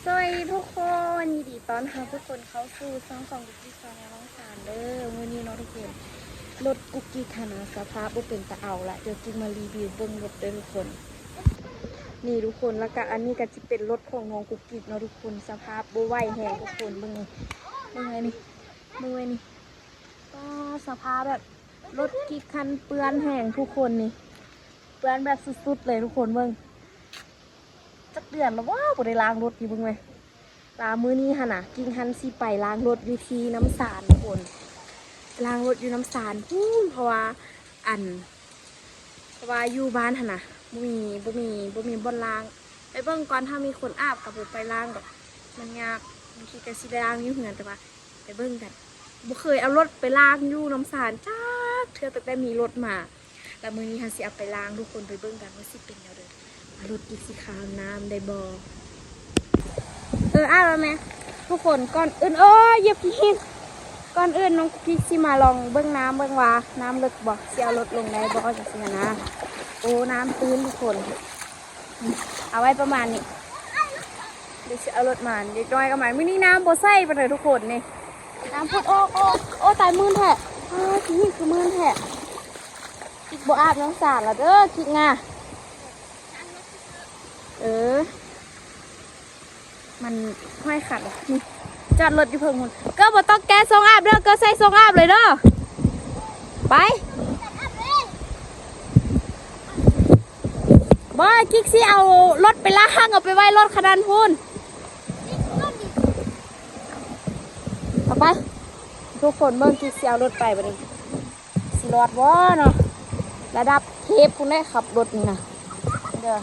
สวัสดีทุกคนยินดีต้อนรับทุกคนเข้าสู่ช่องของกุ๊กกิ๊กชาแนลน้องสารเด้อมื้อนี้เนาะทุกคนรถกุ๊กกิ๊กค่ะนะสภาพบ่เป็นตะเอาละเดี๋ยวกิ๊กมารีวิวเบิ่งรถเด้อทุกคนนี่ทุกคนแล้วก็อันนี้ก็จะเป็นรถของน้องกุ๊กกิ๊กเนาะทุกคนสภาพบ่ไหวแฮงทุกคนเบิ่งไงนี่เบิ่งไงนี่ก็สภาพแบบรถกิ๊กคันเปื้อนแห้งทุกคนนี่เปื้อนแบบสุดๆเลยทุกคนเบิ่งจักเดือนแล้วว้าวบ่ได้ล้างรถอยู่เบิ่งไหมลามื้อนี้หั่นน่ะกิ่งหันสิไปล้างรถอยู่ที่น้ำสารทุกคนล้างรถอยู่น้ำสารเพราะว่าอยู่บ้านหั่นน่ะบ่มีบ่อนล้างไปเบิ่งก่อนถ้ามีคนอาบกับบ่ไปล้างดอกมันยากบางทีก็สิได้ล้างอยู่เฮือนแต่ว่าไปเบิ่งกันบ่เคยเอารถไปล้างอยู่น้ำสารจักเทื่อตั้งแต่มีรถมาแล้วมื้อนี้หันสิเอาไปล้างทุกคนไปเบิ่งกันว่าสิเป็นแนวใดรถอีกสิขาวน้ำได้บ่อ้าวแล้วแม่ทุกคนก่อนอื่นเหยียบหินก่อนอื่นน้องกิ๊กสิมาลองเบิ้งน้ำเบิ้งว่าน้ำลึกบ่เสียรถลงได้บ่จังซี่นะโอ้น้ำตื้นทุกคนเอาไว้ประมาณนี้เดี๋ยวจะเอารถมาเด็กน้อยก็มามื้อนี้น้ำบ่ใส่ไปเลยทุกคนนี่น้ำพุดโอ้ตายมื่นแท้นี่คือมื่นแท้กิ๊กบ่อาบน้ำสาดละเด้อกิ๊กง่ะมันห้อยขัดนี่จอดรถอยู่เพิ่งมุนก็บ่ต้องแก้ทรงอาบเด้อก็ใส่ทรงอาบเลยเด้อไปบ่กิ๊กสิเอารถไปล้างเอาไปไว้รถขนาดพูนเอาไปทุกคนเบิ่งกิ๊กสิเอารถไปบัดนี้สิรอดบ่เนาะระดับเทพคุณได้ขับรถนี่นะเด้อ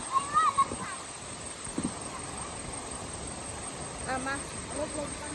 มาลบกัน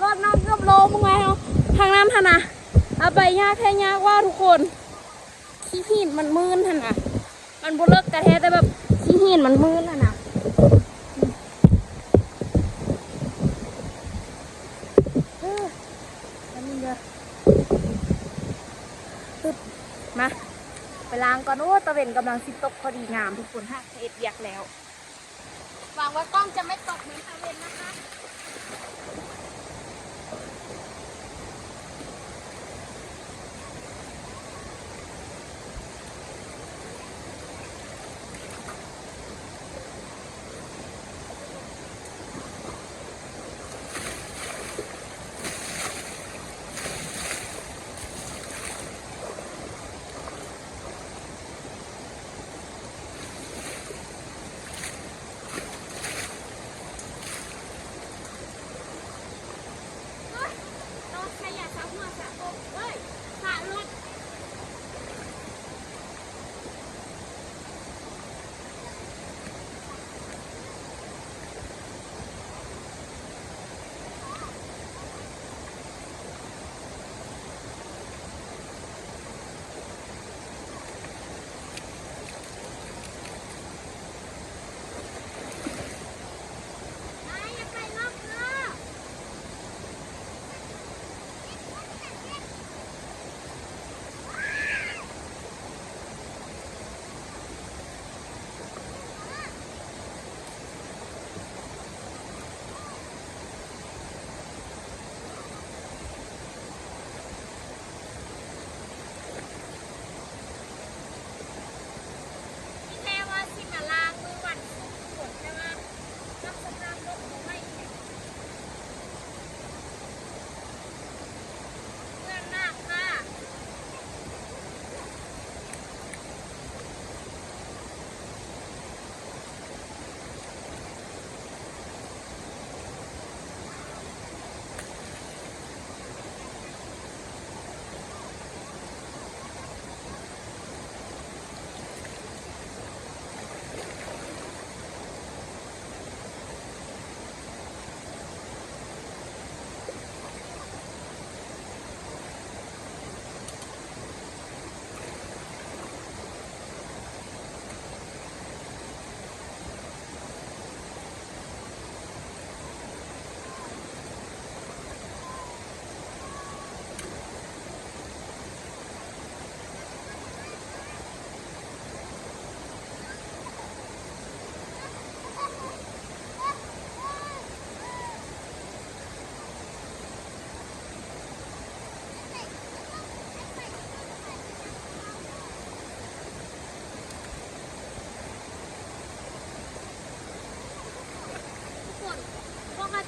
รถน้องเกือบโลมึงไงเอาทางน้ำท่านนะเอาไปยากแท้ยากว่าทุกคนขี้หินมันมืนท่านนะมันบุเลิกกระแทกแต่แบบขี้หินมันมืนท่านนะมาไปล้างก่อนโอ้ตะเวนกำลังสิตกพอดีงามทุกคนถ้าเอ็ดเรียกแล้วหวังว่ากล้องจะไม่ตกเหมือนตะเวนนะคะ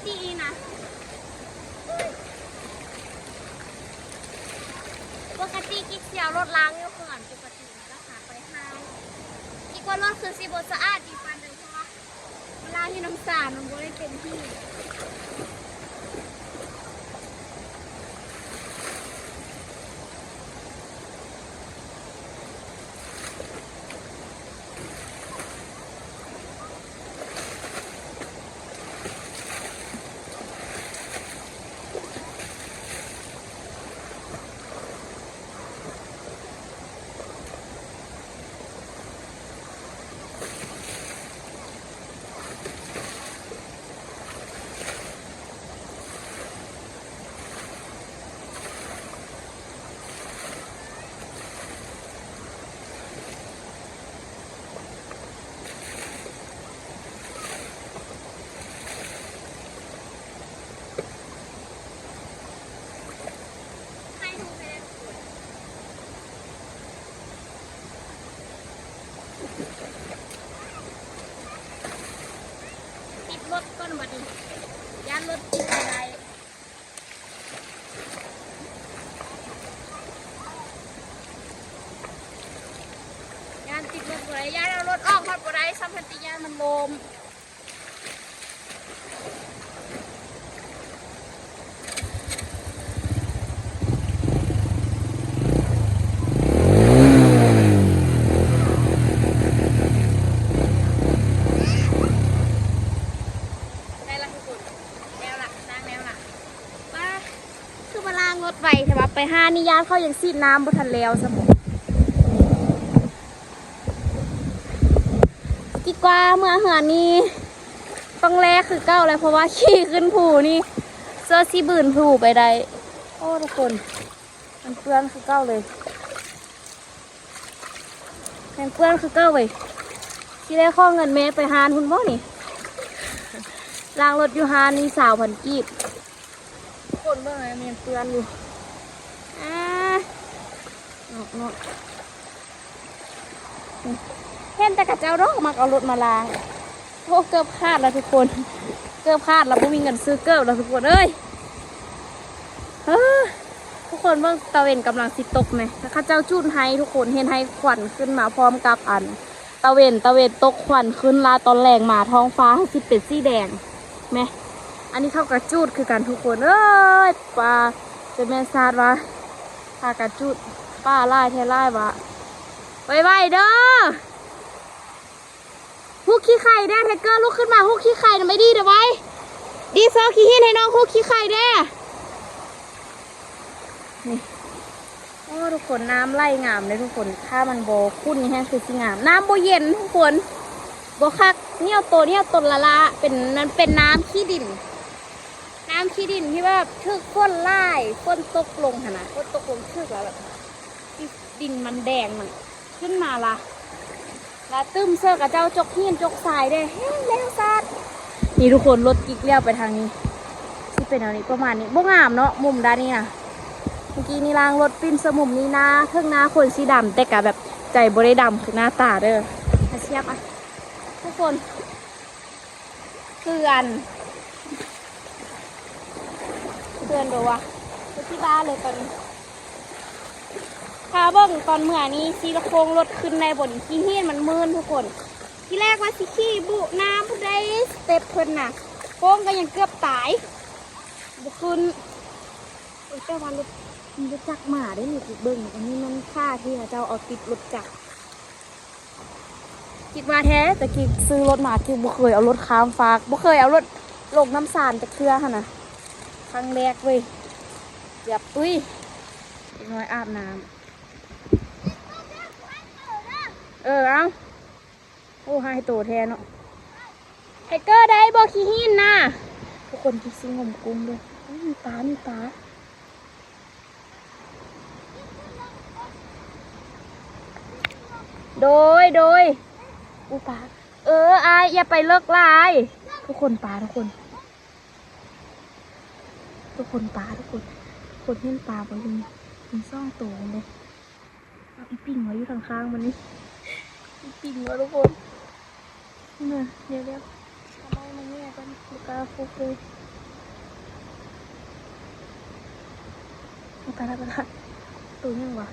ตินะปกติกิ๊กเสียวรถล้างอยู่เขื่อนปกติก็หาไปห้างกิ๊กว่ารถคือสีบสะอาดดีปันเลยเพราะว่าเวลาที่น้ำสารมันก็ได้เต็มที่ติดรถก้นบัดนี้ยานรถติดอะไรยานติดรถอะไรยานเอารถออกพัดอะไรสัมผัสยานมันลมรถไฟใช่ปะไปห้านี่ย่านเข้ายังซีดน้ำบนทันแล้วสมองดีกว่าเมื่อเหือนี้ต้องแลกคือเก้าเลยเพราะว่าขี่ขึ้นผูนี่เสื้อซีบืนผูไปได้โอ้ทุกคนมันเปื้อนคือเก้าเลยมันเปื้อนคือเก้าเลยที่ได้ข้อเงินเมไปฮานคุณบ่นี่ล้างรถอยู่ฮานนี่3,000 กีบคนเมื่อไงมันเปื้อนอยู่เนาะเห็นแต่กระเจ้าดอกมาเอารถมาล้างโอ้เกือบขาดแล้วทุกคนเกือบขาดแล้วไม่มีเงินซื้อเกือบแล้วทุกคนเอ้ยทุกคนเมื่อตะเวนกำลังสิตกไหมแล้วข้าเจ้าจุดให้ทุกคนเห็นให้ควันขึ้นมาพร้อมกับอันตะเวนตกควันขึ้นลาตอนแรงมาท้องฟ้าให้สิเป็นสีแดงไหมอันนี้เข้ากระจุดคือกันทุกคนเอ้ยปลาจะแม่ซาดวะปลากระจุดป้าไล่แท้ไล่วะไวๆเด้อฮุกขี้ไข่แด้แท็กเกอร์ลุกขึ้นมาฮุกขี้ไข่น่ะไม่ดีเดี๋ยวไว้ดีเซอร์ขี้หินให้น้องฮุกขี้ไข่แด้นี่โอ้ทุกคนน้ำไล่งามเลยทุกคนถ้ามันโบคุ้นนี่แห้งคือสิงามน้ำโบเย็นทุกคนโบคักเนี่ยตนละเป็นนั้นเป็นน้ำขี้ดินที่ว่าทึกฝนไล่ฝนตกลงขนาดฝนตกลงทึกแล้วแบบดินมันแดงมันขึ้นมาละแล้วตึ้มเสื้อกับเจ้าจกหินจกทรายได้แห้งแล้วซัดนี่ทุกคนรถกิ๊กเลี้ยวไปทางนี้ที่เป็นอันนี้ประมาณนี้บ่งามเนาะมุมด้านนี้นะเมื่อกี้นี่ล้างรถปิ้นสมุมนี้นะเครื่องหน้าคนสีดำแต่กะแบบใจบริดำคือหน้าตาเด้อเชียบอ่ะทุกคนเพื่อนดูว่ะที่บ้านเลยตอนนี้พาเบิ้งตอนเมื่อนี้ซีละโคงรถขึ้นในบนขี้เฮี้ยนมันมืนทุกคนที่แรกว่าสิขี้บุน้ำผู้ใดสเต็ปเพิ่นน่ะโค้งก็ยังเกือบตายบุขึ้นแต่ว่ารถจักรมาได้หนิเบิ้งอันนี้มันค่าที่เจ้าเอาติดรถจักรคิดว่าแท้แต่กิ๊กซื้อรถมากิ๊กบุเคยเอารถข้ามฟากบุเคยเอารถลงน้ำสารจากเครือค่ะนะครั้งแรกเว้ยเดี๋ยวอุ้ยน้อยอาบน้ำเอาโอ้ให้โตแทนเนาะไทเกอร์ได้บอกขี้หินนะทุกคนคิดซิงมกุ้งด้วยมีปลาโดยอุปลาอายอย่าไปเลิกลายทุกคนปลาทุกคนปลาทุกคนเห็นปลาบ่ยิงมันซ่องโตเลยเอาอีปิ่งไว้อยู่ข้างๆมันนี่อีปิ่งไว้ทุกคนเนี่ยเดี๋ยวทำไมมันเนี่ยกันลูกกาฟุกเลย ไปละตัวยังวะ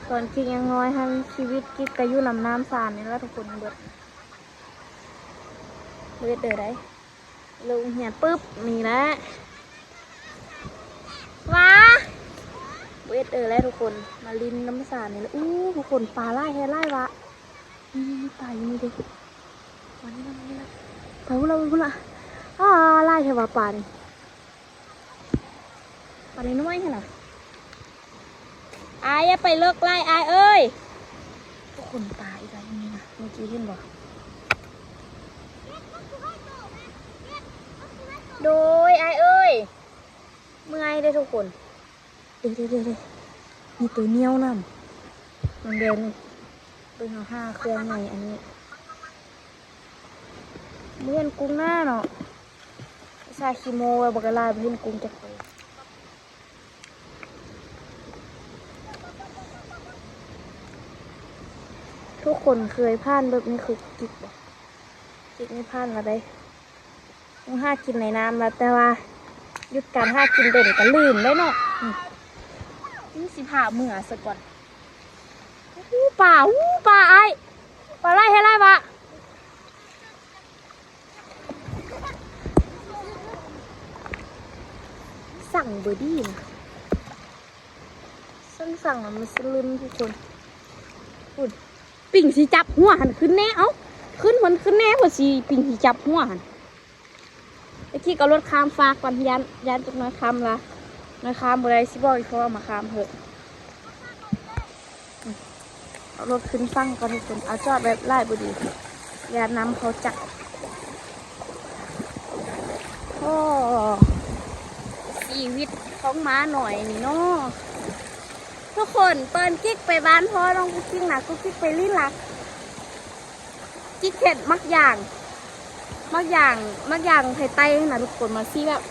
ตอนกิ๊กยังน้อยให้ชีวิตกิ๊กก็อยู่ลำน้ำสานนี่แล้วทุกคนเบิดเด้อได้ลงเหียนปุ๊บนี่แหละว้าแล้วทุกคนมาลินน้ำสานนี่แล้วอู้ทุกคนปลาไล่แค่ไล่วะนี่ปลาอยู่นี่เด็กวันนี้นะปลาเราพุ่นละไล่แค่ว่าปลานี่ปลาในน้อยแค่ไหนอายอย่าไปเลิกไล่อายเอ้ยทุกคนปลาอีกแล้วนี่นะเมื่อกี้เห็นบ่โดยอายเอ้ยเมื่อยได้ทุกคนเดี๋ยวมีตัวเนี้ยวน้ำมันเดินตัวห้าเครื่องใหญ่อันนี้เมื่อนกุ้งหน้าเนาะซาคิโมะบักกะลาเมื่อนกุ้งจักรทุกคนเคยผ่านแบบนี้คือกิ๊กบ่กิ๊กไม่ผ่านแล้วได้ต้องห้ากินในน้ำแล้วแต่ว่าหยุดการห้ากินเด่นก็ลืมได้เนาะนี่สิผ่าเมื่อสักก่อนป่าไอ้ปลาไล่ให้ไล่ปะสั่งเบอร์ดี้นะสั่งมันสลืมทุกคนอุ่นปิ่งสีจับหัวหันขึ้นแน่เอ้าขึ้นแน่พอสีปิ่งสีจับหัวหันไอ้ที่ก็รถข้ามฟ้าก่อนยันจุกน้อยข้ามละน้อยข้ามอะไรสิบอกอีกเพราะว่ามาข้ามเถอะเอารถขึ้นฟังก่อนทุกคนเอาจอดแบบไล่บุดียาน้ำเขาจักโอ้ชีวิตของม้าหน่อยนี่เนาะทุกคนเปิดกิ๊กไปบ้านพ่อน้องกุ๊กกิ๊กนะกุ๊กกิ๊กไปลิ้นหลักกิ๊กเห็ดมักอย่างไทยใต้นะทุกคนมาซี่แบบ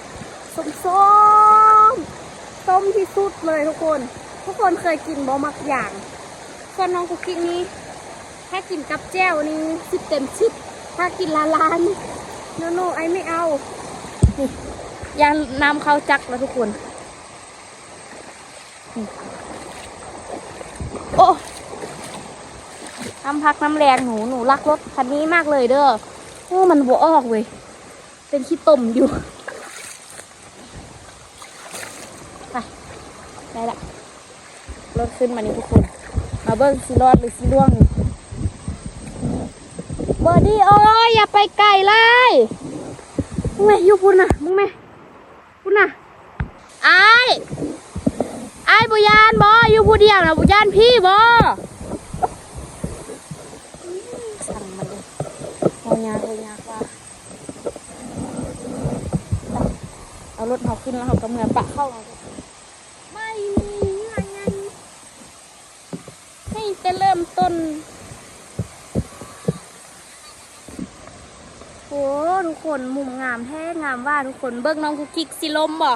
ส้มที่สุดเลยทุกคนเคยกินบ่มักอย่างส่วนน้องกุ๊กกิ๊กนี้ถ้ากินกับแจ่วนี่10 เต็ม 10ถ้ากินลานี่โนไอไม่เอานี่ยางน้ำเขาจักแล้วทุกคนโอ้น้ำพักน้ำแรงหนูรักรถคันนี้มากเลยเด้อโอ้มันบัวออกเว้ยเป็นขี้ต่มอยู่ไปได้ละรถขึ้นมานี่ทุกคนมาเบิ้งซีรอดหรือซีร่วงเบอร์ดี้โอ้ยอย่าไปไกลเลยมึงแม่อยู่พุ่นน่ะมึงแม่พุ่นน่ะไอ้บุญานบออยู่ผู้เดียวนะบุญานพี่บอสั่งมาเลยโหยากว่าเอารถเขาขึ้นแล้วเขาก็เหมือนปะเข้าไม่มีไงให้จะเริ่มต้นโอ้ทุกคนมุมงามแท้งามว่าทุกคนเบิ้งน้องกุ๊กกิ๊กสิลมบ่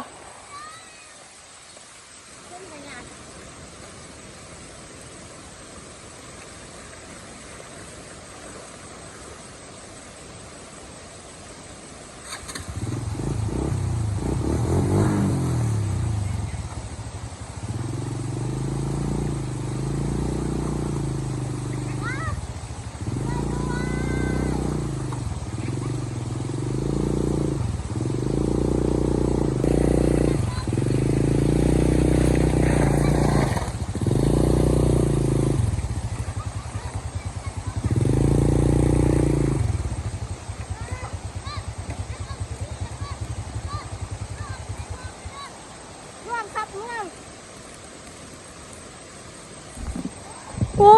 โอ้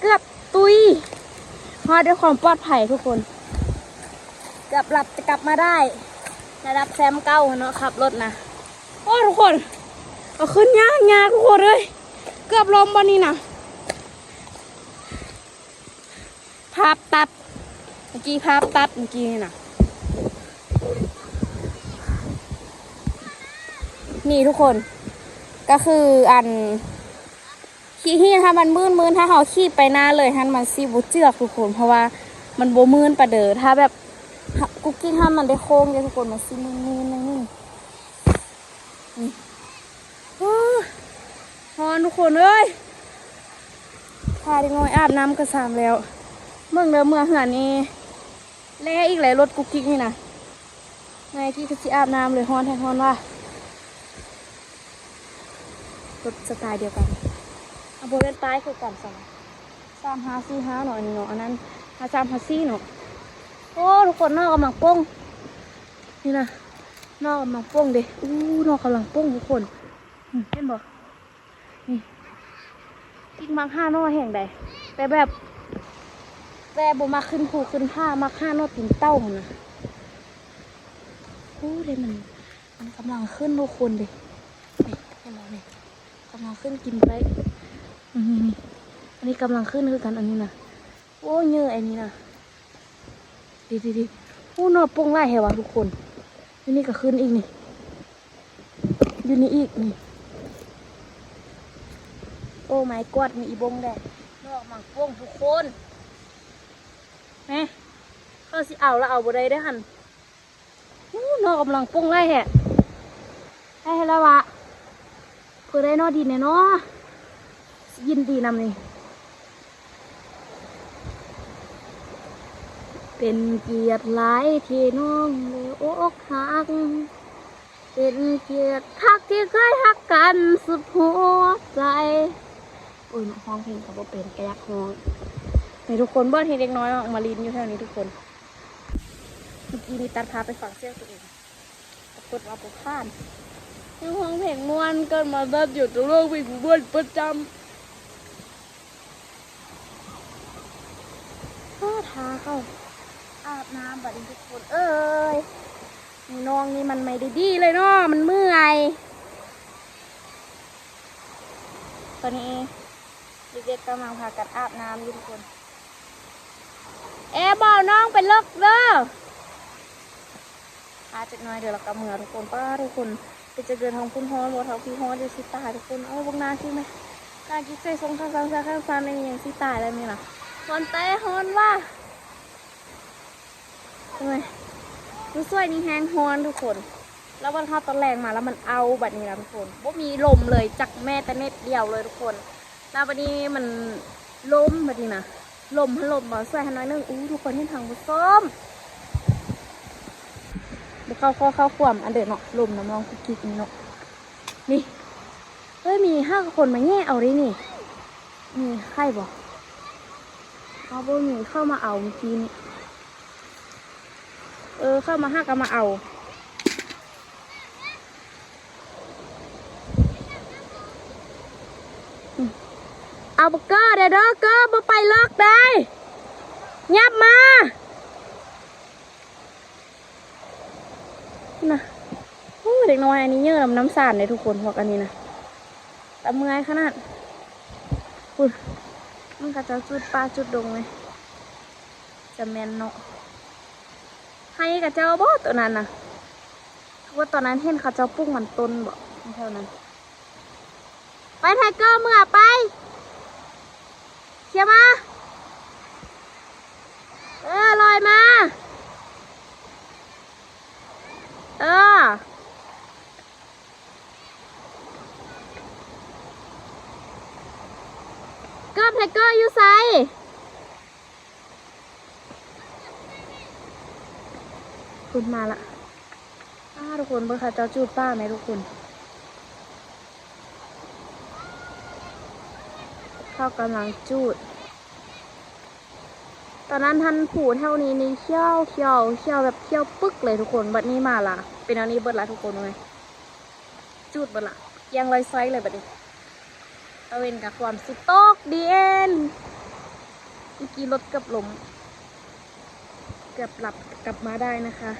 เกือบตุยพอด้วยความปลอดภัยทุกคนเกือบหลับจะกลับมาได้ระดับแซมเก้าเนาะขับรถนะโอ้ทุกคนเอาขึ้นยากทุกคนเลยเกือบลมวันนี้นะภาพตัดเมื่อกี้นี่นะนี่ทุกคนก็คืออันขี่ถ้ามันมืนถ้าเขาขี่ไปหน้าเลยฮันมันซีบุเจือกทุกคนเพราะว่ามันโบมืนประเดิถ้าแบบ กุกกี้ทำมันได้โค้งเลยทุกคนมาซิมือนี่ฮอนทุกคนเอ้ยพาเด็กน้อยอาบน้ำกระสามแล้วเมื่อเมื่อเหือนนี้แล่อีกหลายรถกุกกิ๊กนี่นะไงที่คือสิอาบน้ำเลยฮอนแทนฮอนว่ารถสไตล์เดียวกันเอาโบเวนตายคือกัน3-5-4-5หน่อยนี่เนาะอันนั้น5-3-5-4เนาะโอ้ทุกคนนอกกำลังป้งนี่นะนอกกำลังป้งเด้นอกกำลังป้งทุกคนเห็นบ่นี่กิ๊กมัก5นอแห่งใดแต่แบบบ่มาขึ้นภูขึ้นผ้ามัก5นอตีนเต้ามันนะโอ้เลยมันกำลังขึ้นทุกคนเด้นี่เห็นบ่นี่กำลังขึ้นกินไปนี่อันนี้กำลังขึ้นคือกันอันนี้นะโอ้เยอะอันนี้นะดีโอ้นอปงไล่เหรอวะทุกคนอยู่นี่ก็ขึ้นอีกนี่อยู่นี่อีกนี่โอ้ไม่กอดมีอีบงแดดนอกมังปงทุกคนแม่เขาสิเอาแล้วเอาบ่ได้ได้หันนอกกำลังปงไล่แฮะได้แล้ววะเพื่อได้นอดีเนี่ยเนาะยินดีนำนี่เป็นเกียรติหลายที่น้องเลยอกหักเป็นเกียรติทักที่เคยหักกันสุดหัวใจอุ้ยห้องเพลงเขาบอกเป็นแกยักห้องนี่ทุกคนบ้านเห็นเด็กน้อยออกมาลินอยู่แถวนี้ทุกคนเมื่อกี้นี่ตัดพาไปฝังเสื้อตัวเองปรากฏว่าผมพลาดยังห้องเพลงม้วนเกินมาดัดอยู่ตรงโลกวิ่งบ้านประจำทาเข้าอาบน้ำบัดนี้ทุกคนเอ้ยนี่น้องนี่มันไม่ได้ดีเลยเนาะมันเมื่อยตอนนี้เด็กๆกำลังพากันอาบน้ำอยู่ทุกคนบอกน้องเป็นเลิกเด้ออาจจะน้อยเดี๋ยวเรากำเมือทุกคนป้าทุกคนไปเจอเกินทองคุณฮอนวัวทองพี่ฮอนจะสิตายทุกคนเอาบางนาใช่ไหมการกินใส่ทรงข้างซ้ายข้างซ้ายในยังสิตายแล้วนี่นะฮอนเต้ฮอนว่าทำไมรู้สวยนี่แห้งฮอนทุกคนแล้ววันเข้าตอนแรงมาแล้วมันเอาแบบนี้นะทุกคนว่ามีลมเลยจักแม่แต่เน็ตเดียวเลยทุกคนแล้ววันนี้มันล้มแบบนี้นะลมมาสวยให้น้อยนึงทุกคนที่ทางบุส้มเดี๋ยวเข้าขวมอันเดิมเนาะลมน้ำรองกิ๊กนี่เนาะนี่เฮ้ยมี5 คนมาแง่เอาดินี่มีใครบอกเอาบ่มีเข้ามาเอาเมื่อกี้นี่เข้ามา5ก็มาเอาเอาบักเกอร์เดี๋ยวเด้อเกอร์บ่ไปเลิกได้ยับมาน่ะเด็กน้อยอันนี้เยอะน้ำสารเลยทุกคนพวกอันนี้นะแต่เมื่อยขนาดอุ้ยมันก็จะจุดปลาจุดดงเลยจะแมนเนาะให้กับเจ้าบ่ตัวนั้นนะว่าตอนนั้นเห็นเขาเจ้าปุ้งมันต้นบ่เท่านั้นไปไทเกอร์เมื่อไปเขี่ยมาลอยมาเกิบไทเกอร์อยู่ไซคุณมาละทุกคนเบอร์ค่ะเจ้าจูดป้าไหมทุกคนเข้ากำลังจูดตอนนั้นท่านผูเท่านี้นี่เขี้ยวแบบเขี้ยวปึ๊กเลยทุกคนบัดนี้มาละเป็นอันนี้เบิดละทุกคนเลยจูดเบิดละยังลอยไซเลยบัดนี้ตะเวนกับความสุดโต๊กดีเอ็นเมื่อกี้รถเกือบล้มเกือบหลับกลับมาได้นะคะ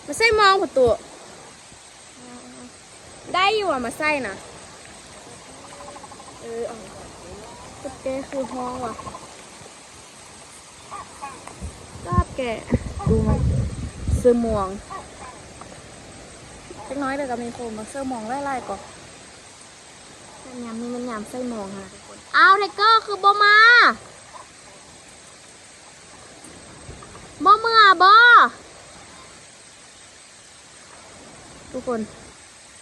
มาใส่มองประตูได้อยู่อ่ะมาใส่นะตุ๊กแกคือห้องว่ะก็แกดูมันเสื้อมวงเล็กน้อยเลยกับมีโฟมมาเสื้อมวงไล่ๆก่อน ยามนี้มันยามไส้หมองค่ะทุกคนเอาไทเกอร์คือบ่มาบ่เมื่อบ่ทุกคน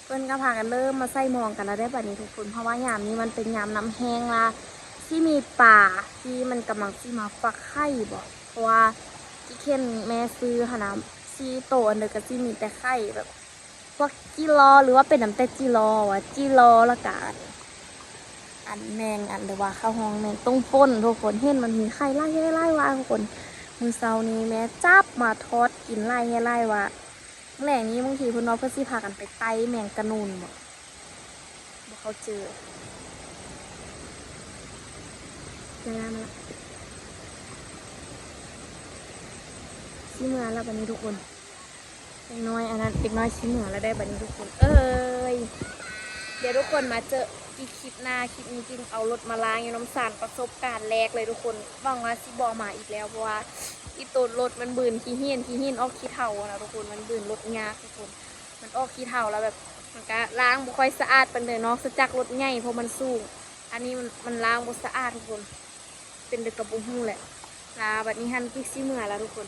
เพิ่นก็พากันเริ่มมาไส้หมองกันแล้วได้แบบนี้ทุกคนเพราะว่ายามนี้มันเป็นยามน้ำแห้งละที่มีป่าที่มันกำลังที่มาฟักไข่บ่เพราะว่าที่เข็นแม่ซื้อหาน้ำซีโตอันเดียวกับที่มีแต่ไข่แบบพวกจีรอหรือว่าเป็นน้ำแต่จีรอวะจีรอละกันอันแมงอันหรือว่าข้าวหองแมงต้งป้นทุกคนเห็นมันมีไข่ไล่ว่าทุกคนมือเซานี้แม่จับมาทอดกินไล่ว่าแหล่งนี้บางทีเพื่อนน้องเพื่อนสิพากันไปไต่แมงกะนูนบ่เขาเจอมาละชี้เมือแล้วบันนี้ทุกคนเด็กน้อยอันนั้นเด็กน้อยชี้เมือแล้วได้บันนี้ทุกคนเอ้ยเดี๋ยวทุกคนมาเจออีกคลิปหน้าคลิปนี้จริงเอารถมาล้างน้ำสารประสบการณ์แรกเลยทุกคนหวังว่าซิบอมาอีกแล้วเพราะว่าอีตัวรถมันบืนขี้เหี้ยนออกขี้เถ้านะทุกคนมันบืนรถยากทุกคนมันออกขี้เถ้าแล้วแบบมันก็ล้างบุค่อยสะอาดเป็นเลยเนาะสจักรถใหญ่เพราะมันสูงอันนี้มันล้างบุสะอาดทุกคนเป็นเด็กกระบุหูแหละลาบัดนี้ฮันกิ๊กซี่เมื่อแล้วทุกคน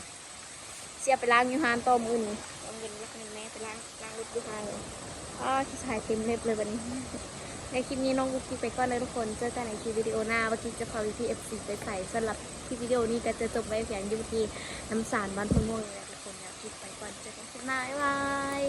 เสียไปล้างยูฮานต่อมือนี่เอาเงินรักเงินแม่ไปล้างรถยูฮานเลยขี้ชายเต็มเล็บเลยบัดนี้ในคลิปนี้น้องกุ๊กกิ๊กไปก่อนเลยทุกคนเจอกันในคลิปวิดีโอหน้าเมื่อกี้จะพาพี่เอฟซีไปใส่สำหรับคลิปวิดีโอนี้ก็จะจบไว้เพียงอยู่ที่น้ำสารบ้านพนม่วงเลยทุกคนอยากคลิปไปก่อนเจอกันคลิปหน้าบ๊ายบาย